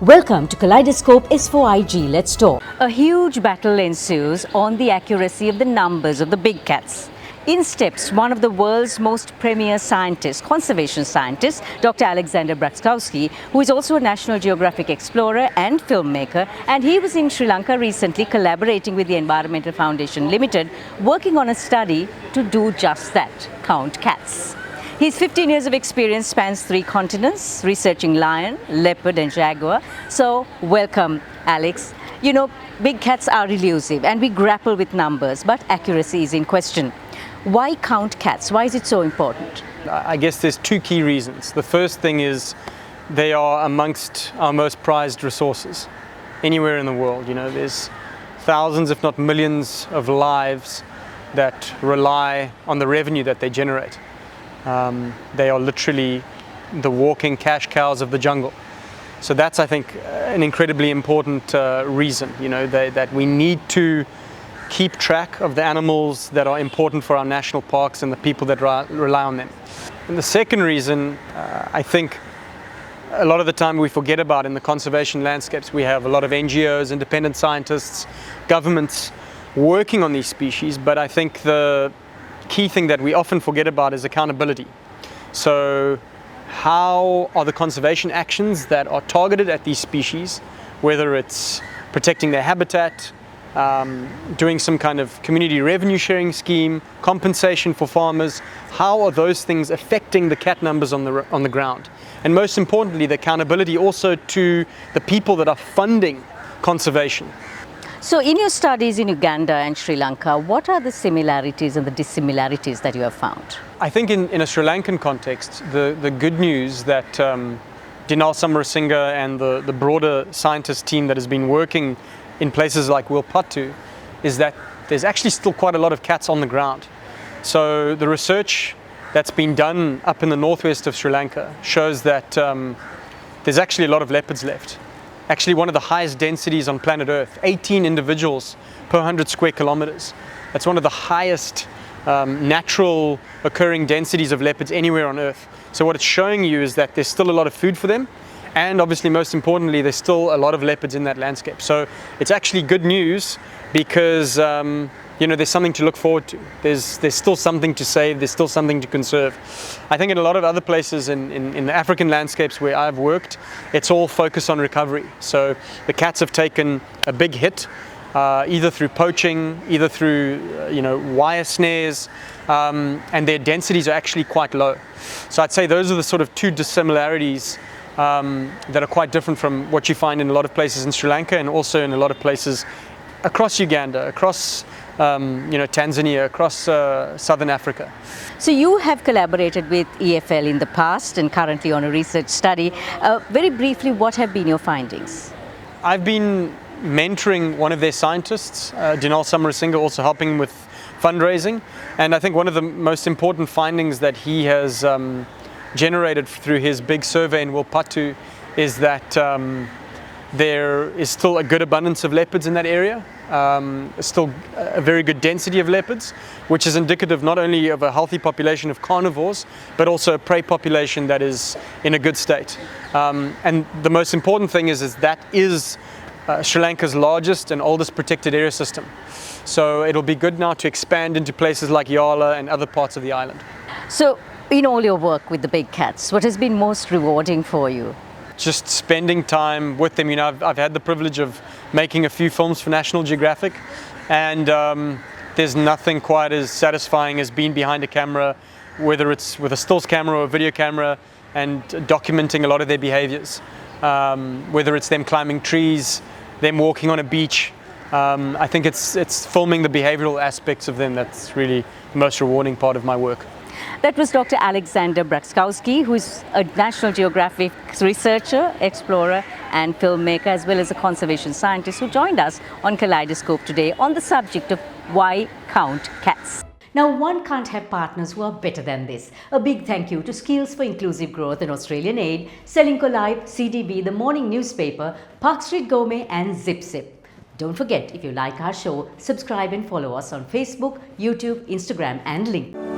Welcome to Kaleidoscope S4IG Let's Talk. A huge battle ensues on the accuracy of the numbers of the big cats. In steps one of the world's most premier scientists, conservation scientist, Dr Aleksander Braczkowski, who is also a National Geographic explorer and filmmaker, and he was in Sri Lanka recently collaborating with the Environmental Foundation Limited, working on a study to do just that, count cats. His 15 years of experience spans 3 continents, researching lion, leopard and jaguar. So, welcome, Alex. You know, big cats are elusive and we grapple with numbers, but accuracy is in question. Why count cats? Why is it so important? I guess there's 2 key reasons. The first thing is they are amongst our most prized resources anywhere in the world. You know, there's thousands, if not millions, of lives that rely on the revenue that they generate. They are literally the walking cash cows of the jungle. So that's, I think, an incredibly important reason, you know, that we need to keep track of the animals that are important for our national parks and the people that rely on them. And the second reason, I think a lot of the time we forget about in the conservation landscapes, we have a lot of NGOs, independent scientists, governments working on these species, but I think the key thing that we often forget about is accountability. So how are the conservation actions that are targeted at these species, whether it's protecting their habitat, doing some kind of community revenue sharing scheme, compensation for farmers, how are those things affecting the cat numbers on the ground? And most importantly, the accountability also to the people that are funding conservation. So in your studies in Uganda and Sri Lanka, what are the similarities and the dissimilarities that you have found? I think in a Sri Lankan context, the good news that Dinal Samarasinga and the broader scientist team that has been working in places like Wilpattu is that there's actually still quite a lot of cats on the ground. So the research that's been done up in the northwest of Sri Lanka shows that there's actually a lot of leopards left. Actually one of the highest densities on planet Earth, 18 individuals per 100 square kilometers. That's one of the highest natural occurring densities of leopards anywhere on Earth. So what it's showing you is that there's still a lot of food for them, and obviously most importantly there's still a lot of leopards in that landscape. So it's actually good news because you know, there's something to look forward to. There's still something to save, there's still something to conserve. I think in a lot of other places in the African landscapes where I've worked, it's all focused on recovery. So the cats have taken a big hit, either through poaching, either through you know, wire snares, and their densities are actually quite low. So I'd say those are the sort of 2 dissimilarities that are quite different from what you find in a lot of places in Sri Lanka and also in a lot of places across Uganda, across you know, Tanzania, across Southern Africa. So you have collaborated with EFL in the past and currently on a research study. Very briefly, what have been your findings? I've been mentoring one of their scientists, Dinal Samarasinga, also helping with fundraising. And I think one of the most important findings that he has generated through his big survey in Wilpattu is that there is still a good abundance of leopards in that area, still a very good density of leopards, which is indicative not only of a healthy population of carnivores, but also a prey population that is in a good state. And the most important thing is that is Sri Lanka's largest and oldest protected area system. So it'll be good now to expand into places like Yala and other parts of the island. So in all your work with the big cats, what has been most rewarding for you? Just spending time with them. You know, I've had the privilege of making a few films for National Geographic, and there's nothing quite as satisfying as being behind a camera, whether it's with a stills camera or a video camera, and documenting a lot of their behaviors. Whether it's them climbing trees, them walking on a beach. I think it's filming the behavioral aspects of them that's really the most rewarding part of my work. That was Dr Aleksander Braczkowski, who is a National Geographic researcher, explorer and filmmaker, as well as a conservation scientist, who joined us on Kaleidoscope today on the subject of why count cats. Now, one can't have partners who are better than this. A big thank you to Skills for Inclusive Growth and Australian Aid, Selinco Live, CDB, The Morning Newspaper, Park Street Gourmet and Zip Zip. Don't forget, if you like our show, subscribe and follow us on Facebook, YouTube, Instagram and LinkedIn.